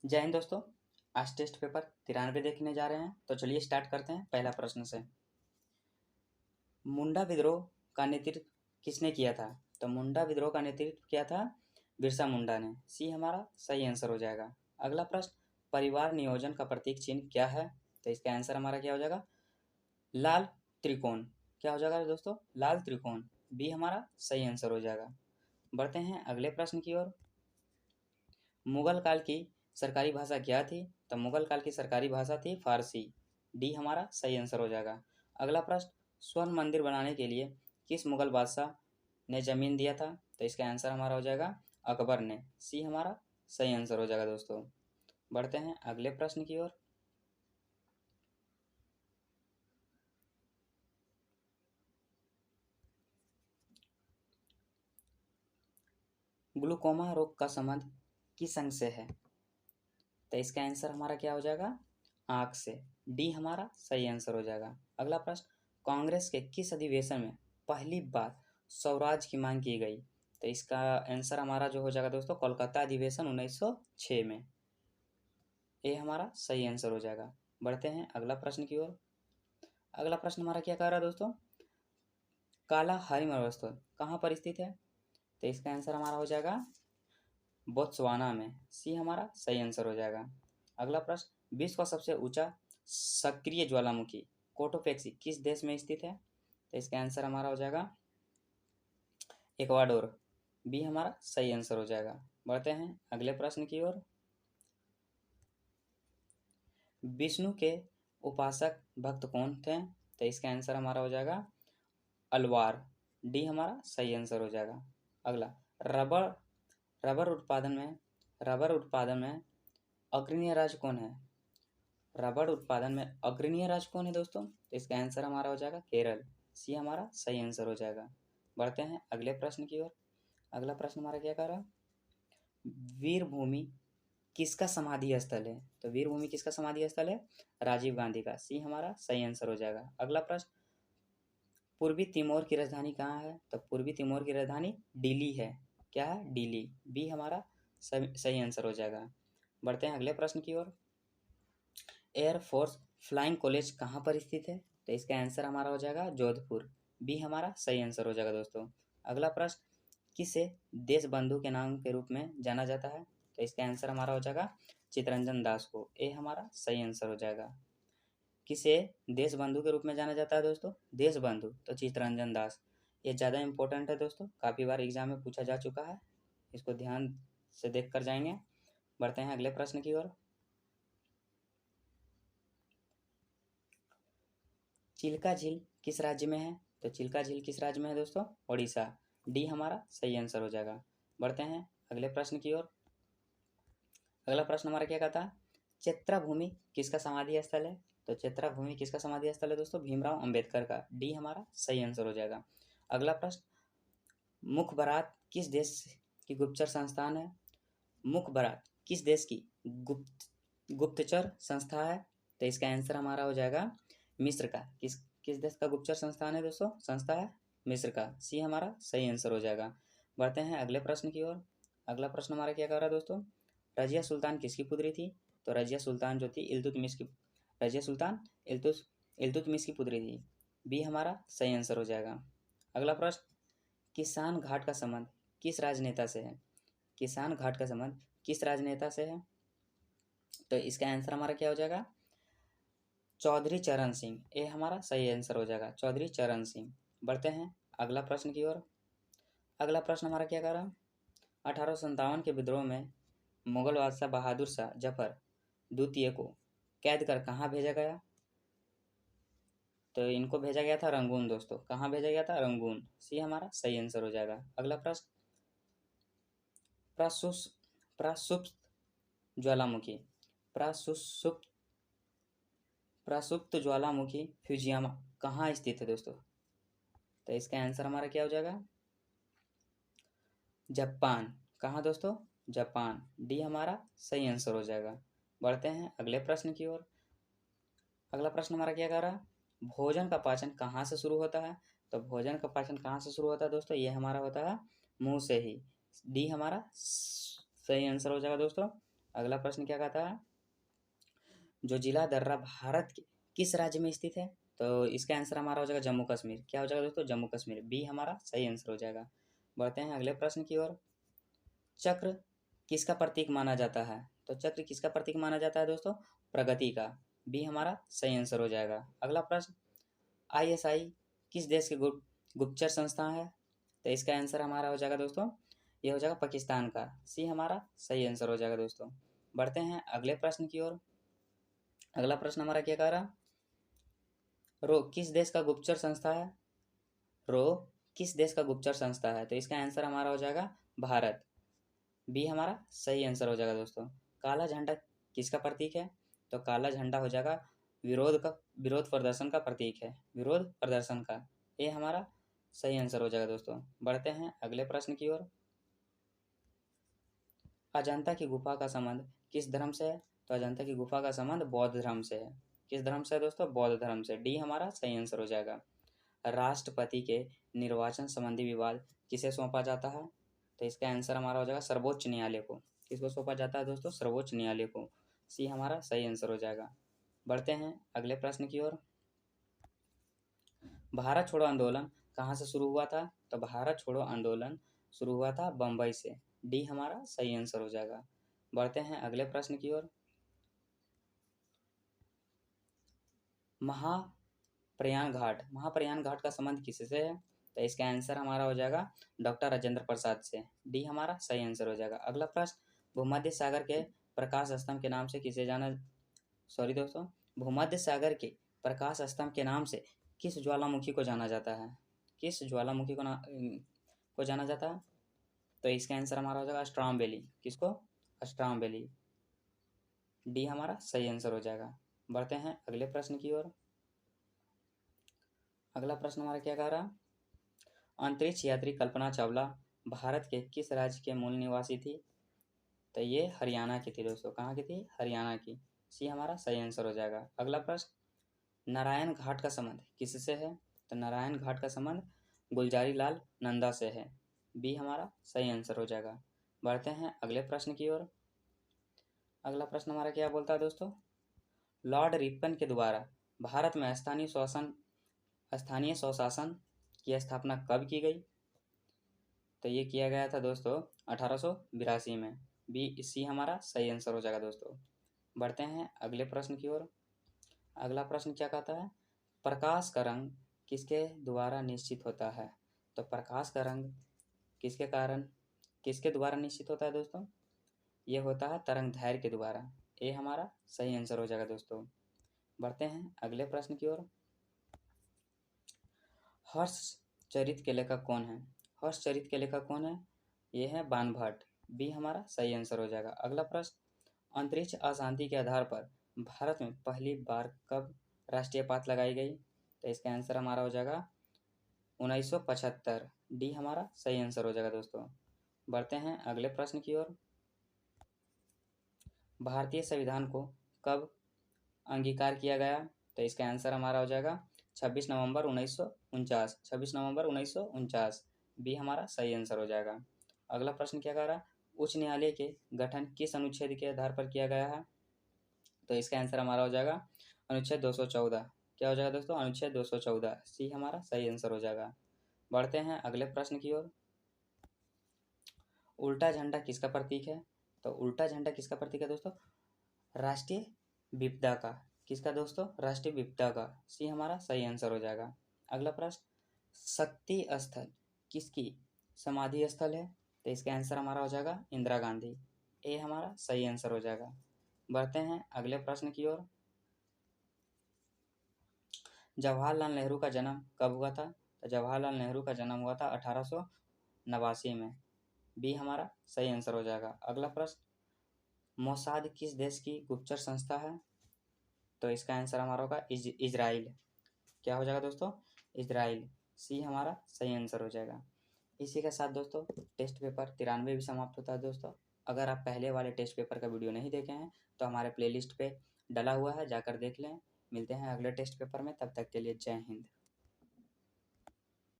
जय हिंद दोस्तों। आज टेस्ट पेपर 93 देखने जा रहे हैं, तो चलिए स्टार्ट करते हैं पहला प्रश्न से। मुंडा विद्रोह का नेतृत्व किसने किया था? तो मुंडा विद्रोह का नेतृत्व किया था बिरसा मुंडा ने। सी हमारा सही आंसर हो जाएगा। अगला प्रश्न, परिवार नियोजन का प्रतीक चिन्ह क्या है? तो इसका आंसर हमारा क्या हो जाएगा? लाल त्रिकोण। क्या हो जाएगा दोस्तों? लाल त्रिकोण। बी हमारा सही आंसर हो जाएगा। बढ़ते हैं अगले प्रश्न की ओर। मुगल काल की सरकारी भाषा क्या थी? तो मुगल काल की सरकारी भाषा थी फारसी। डी हमारा सही आंसर हो जाएगा। अगला प्रश्न, स्वर्ण मंदिर बनाने के लिए किस मुगल बादशाह ने जमीन दिया था? तो इसका आंसर हमारा हो जाएगा अकबर ने। सी हमारा सही आंसर हो जाएगा दोस्तों। बढ़ते हैं अगले प्रश्न की ओर। ग्लूकोमा रोग का संबंध किस अंग से है? तो इसका आंसर हमारा क्या हो जाएगा? आंख से। डी हमारा सही आंसर हो जाएगा। अगला प्रश्न, कांग्रेस के किस अधिवेशन में पहली बार स्वराज की मांग की गई? तो इसका आंसर हमारा जो हो जाएगा दोस्तों, कोलकाता अधिवेशन 1906 में। ये हमारा सही आंसर हो जाएगा। बढ़ते हैं अगला प्रश्न की ओर। अगला प्रश्न हमारा क्या कह रहा है दोस्तों? काला हरिम मरुस्थल कहाँ पर स्थित है? तो इसका आंसर हमारा हो जाएगा बोत्सवाना में। सी हमारा सही आंसर हो जाएगा। अगला प्रश्न, विश्व का सबसे ऊंचा सक्रिय ज्वालामुखी कोटोपेक्सी किस देश में स्थित है? तो इसका आंसर हमारा हो जाएगा इक्वाडोर। बी हमारा सही आंसर हो जाएगा। बढ़ते हैं अगले प्रश्न की ओर। विष्णु के उपासक भक्त कौन थे? तो इसका आंसर हमारा हो जाएगा अलवार। डी हमारा सही आंसर हो जाएगा। अगला, रबर रबर उत्पादन में अग्रणी राज्य कौन है? रबर उत्पादन में अग्रणी राज्य कौन है दोस्तों? तो इसका आंसर हमारा हो जाएगा केरल। सी हमारा सही आंसर हो जाएगा। बढ़ते हैं अगले प्रश्न की ओर। अगला प्रश्न हमारा क्या कर रहा है? वीर भूमि किसका समाधि स्थल है? तो वीर भूमि किसका समाधि स्थल है? राजीव गांधी का। सी हमारा सही आंसर हो जाएगा। अगला प्रश्न, पूर्वी तिमोर की राजधानी कहाँ है? तो पूर्वी तिमोर की राजधानी दिल्ली है। क्या है? दिल्ली। बी हमारा सही आंसर हो जाएगा। बढ़ते हैं अगले प्रश्न की ओर। एयरफोर्स फ्लाइंग कॉलेज कहाँ पर स्थित है? तो इसका आंसर हमारा हो जाएगा जोधपुर। बी हमारा सही आंसर हो जाएगा दोस्तों। अगला प्रश्न, किसे देश बंधु के नाम के रूप में जाना जाता है? तो इसका आंसर हमारा हो जाएगा चित्तरंजन दास को। ए हमारा सही आंसर हो जाएगा। किसे देश बंधु के रूप में जाना जाता है दोस्तों? देश बंधु तो चित्तरंजन दास। ये ज़्यादा इंपॉर्टेंट है दोस्तों, काफ़ी बार एग्जाम में पूछा जा चुका है, इसको ध्यान से देख कर जाएंगे। बढ़ते हैं अगले प्रश्न की ओर। चिल्का झील किस राज्य में है? तो चिल्का झील किस राज्य में है दोस्तों? ओडिशा। डी हमारा सही आंसर हो जाएगा। बढ़ते हैं अगले प्रश्न की ओर। अगला प्रश्न हमारा क्या कहता है? चैत्रा भूमि किसका समाधि स्थल है? तो चैत्रा भूमि किसका समाधि स्थल है दोस्तों? भीमराव अंबेडकर का। डी हमारा सही आंसर हो जाएगा। अगला प्रश्न, मुखबरात किस देश की गुप्तचर संस्थान है? मुखबरात किस देश की गुप्तचर संस्था है? तो इसका आंसर हमारा हो जाएगा मिस्र का। किस देश का गुप्तचर संस्थान है दोस्तों? संस्था है मिस्र का। सी हमारा सही आंसर हो जाएगा। बढ़ते हैं अगले प्रश्न की ओर। अगला प्रश्न हमारा क्या कर रहा है दोस्तों? रजिया सुल्तान किसकी पुत्री थी? तो रजिया सुल्तान जो थी इल्तुतमिश की रजिया सुल्तान इल्तुतमिश की पुत्री थी। बी हमारा सही आंसर हो जाएगा। अगला प्रश्न, किसान घाट का संबंध किस राजनेता से है? किसान घाट का संबंध किस राजनेता से है? तो इसका आंसर हमारा क्या हो जाएगा? चौधरी चरण सिंह। ये हमारा सही आंसर हो जाएगा, चौधरी चरण सिंह। बढ़ते हैं अगला प्रश्न की ओर। अगला प्रश्न हमारा क्या कर रहा है? 1857 के विद्रोह में मुगल बादशाह बहादुर शाह जफर द्वितीय को कैद कर कहाँ भेजा गया? तो इनको भेजा गया था रंगून दोस्तों। कहाँ भेजा गया था? रंगून। सी हमारा सही आंसर हो जाएगा। अगला प्रश्न, प्रासुस प्रासुप्त ज्वालामुखी प्रासुप्त प्रासुप्त ज्वालामुखी फ्यूजियामा कहाँ स्थित है दोस्तों? तो इसका आंसर हमारा क्या हो जाएगा? जापान। कहाँ दोस्तों? जापान। डी हमारा सही आंसर हो जाएगा। बढ़ते हैं अगले प्रश्न की ओर। अगला प्रश्न हमारा क्या कह रहा है? भोजन का पाचन कहाँ से शुरू होता है? तो भोजन का पाचन कहाँ से शुरू होता है दोस्तों? ये हमारा होता है मुंह से ही। डी हमारा सही आंसर हो जाएगा दोस्तों। अगला प्रश्न क्या कहता है, जो जिला दर्रा भारत के किस राज्य में स्थित है? तो इसका आंसर हमारा हो जाएगा जम्मू कश्मीर। क्या हो जाएगा दोस्तों? जम्मू कश्मीर। बी हमारा सही आंसर हो जाएगा। बढ़ते हैं अगले प्रश्न की ओर। चक्र किसका प्रतीक माना जाता है? तो चक्र किसका प्रतीक माना जाता है दोस्तों? प्रगति का। बी हमारा सही आंसर हो जाएगा। अगला प्रश्न, ISI किस देश की गुप्तचर संस्था है? तो इसका आंसर हमारा हो जाएगा दोस्तों, ये हो जाएगा पाकिस्तान का। सी हमारा सही आंसर हो जाएगा दोस्तों। बढ़ते हैं अगले प्रश्न की ओर। अगला प्रश्न हमारा क्या कह रहा, रो किस देश का गुप्तचर संस्था है? रो किस देश का गुप्तचर संस्था है? तो इसका आंसर हमारा हो जाएगा भारत। बी हमारा सही आंसर हो जाएगा दोस्तों। काला झंडा किसका प्रतीक है? तो काला झंडा हो जाएगा विरोध प्रदर्शन का प्रतीक है, विरोध प्रदर्शन का। ये हमारा सही आंसर हो जाएगा दोस्तों। बढ़ते हैं अगले प्रश्न की ओर। अजंता की गुफा का संबंध किस धर्म से है? तो अजंता की गुफा का संबंध बौद्ध धर्म से है। किस धर्म से है दोस्तों? बौद्ध धर्म से। डी हमारा सही आंसर हो जाएगा। राष्ट्रपति के निर्वाचन संबंधी विवाद किसे सौंपा जाता है? तो इसका आंसर हमारा हो जाएगा सर्वोच्च न्यायालय को। किसको सौंपा जाता है दोस्तों? सर्वोच्च न्यायालय को। सी हमारा सही आंसर हो जाएगा। बढ़ते हैं अगले प्रश्न की ओर। भारत छोड़ो आंदोलन कहाँ से शुरू हुआ था? तो भारत छोड़ो आंदोलन शुरू हुआ था बम्बई से। डी हमारा सही आंसर हो जाएगा। बढ़ते हैं अगले प्रश्न की ओर। महाप्रयाण घाट का संबंध किससे है? तो इसका आंसर हमारा हो जाएगा डॉक्टर राजेंद्र प्रसाद से। डी हमारा सही आंसर हो जाएगा। अगला प्रश्न, भूमध्य सागर के प्रकाश स्तंभ के नाम से किसे जाना, सॉरी दोस्तों, भूमध्य सागर के प्रकाश स्तंभ के नाम से किस ज्वालामुखी को जाना जाता है? किस ज्वालामुखी को जाना जाता है? तो इसका आंसर हमारा हो जाएगा स्ट्रॉम वैली। किसको? Storm valley. डी हमारा सही आंसर हो जाएगा। बढ़ते हैं अगले प्रश्न की ओर। अगला प्रश्न हमारा क्या कह रहा, अंतरिक्ष यात्री कल्पना चावला भारत के किस राज्य के मूल निवासी थी? तो ये हरियाणा की थी दोस्तों। कहाँ की थी? हरियाणा की। सी हमारा सही आंसर हो जाएगा। अगला प्रश्न, नारायण घाट का संबंध किससे है? तो नारायण घाट का संबंध गुलजारी लाल नंदा से है। बी हमारा सही आंसर हो जाएगा। बढ़ते हैं अगले प्रश्न की ओर। अगला प्रश्न हमारा क्या बोलता है दोस्तों, लॉर्ड रिपन के द्वारा भारत में स्थानीय स्वशासन की स्थापना कब की गई? तो ये किया गया था दोस्तों 1882 में। बी सी हमारा सही आंसर हो जाएगा दोस्तों। बढ़ते हैं अगले प्रश्न की ओर। अगला प्रश्न क्या कहता है, प्रकाश का रंग किसके द्वारा निश्चित होता है? तो प्रकाश का रंग किसके द्वारा निश्चित होता है दोस्तों? ये होता है तरंगदैर्घ्य के द्वारा। ये हमारा सही आंसर हो जाएगा दोस्तों। बढ़ते हैं अगले प्रश्न की ओर। हर्षचरित के लेखक कौन है? हर्षचरित के लेखक कौन है? ये है बाणभट्ट। बी हमारा सही आंसर हो जाएगा। अगला प्रश्न, अंतरिक्ष अशांति के आधार पर भारत में पहली बार कब राष्ट्रीय पात लगाई गई? तो इसका आंसर हमारा हो जाएगा 1975। डी हमारा सही आंसर हो जाएगा दोस्तों। बढ़ते हैं अगले प्रश्न की ओर। भारतीय संविधान को कब अंगीकार किया गया? तो इसका आंसर हमारा हो जाएगा 26 नवंबर 1949। 26 नवंबर 1949। बी हमारा सही आंसर हो जाएगा। अगला प्रश्न क्या कह रहा है, उच्च न्यायालय के गठन किस अनुच्छेद के आधार पर किया गया है? तो इसका आंसर हमारा हो जाएगा अनुच्छेद 214। क्या हो जाएगा दोस्तों? अनुच्छेद 214। सी हमारा सही आंसर हो जाएगा। बढ़ते हैं अगले प्रश्न की ओर। उल्टा झंडा किसका प्रतीक है? तो उल्टा झंडा किसका प्रतीक है दोस्तों? राष्ट्रीय विपदा का। किसका दोस्तों? राष्ट्रीय विपदा का। सी हमारा सही आंसर हो जाएगा। अगला प्रश्न, शक्ति स्थल किसकी समाधि स्थल है? तो इसका आंसर हमारा हो जाएगा इंदिरा गांधी। ए हमारा सही आंसर हो जाएगा। बढ़ते हैं अगले प्रश्न की ओर। जवाहरलाल नेहरू का जन्म कब हुआ था? तो जवाहरलाल नेहरू का जन्म हुआ था 1889 में। बी हमारा सही आंसर हो जाएगा। अगला प्रश्न, मोसाद किस देश की गुप्तचर संस्था है? तो इसका आंसर हमारा होगा इजराइल। क्या हो जाएगा दोस्तों? इजराइल। सी हमारा सही आंसर हो जाएगा। इसी के साथ दोस्तों टेस्ट पेपर 93 भी समाप्त होता है दोस्तों। अगर आप पहले वाले टेस्ट पेपर का वीडियो नहीं देखे हैं तो हमारे प्लेलिस्ट पे डला हुआ है, जाकर देख लें। मिलते हैं अगले टेस्ट पेपर में, तब तक के लिए जय हिंद।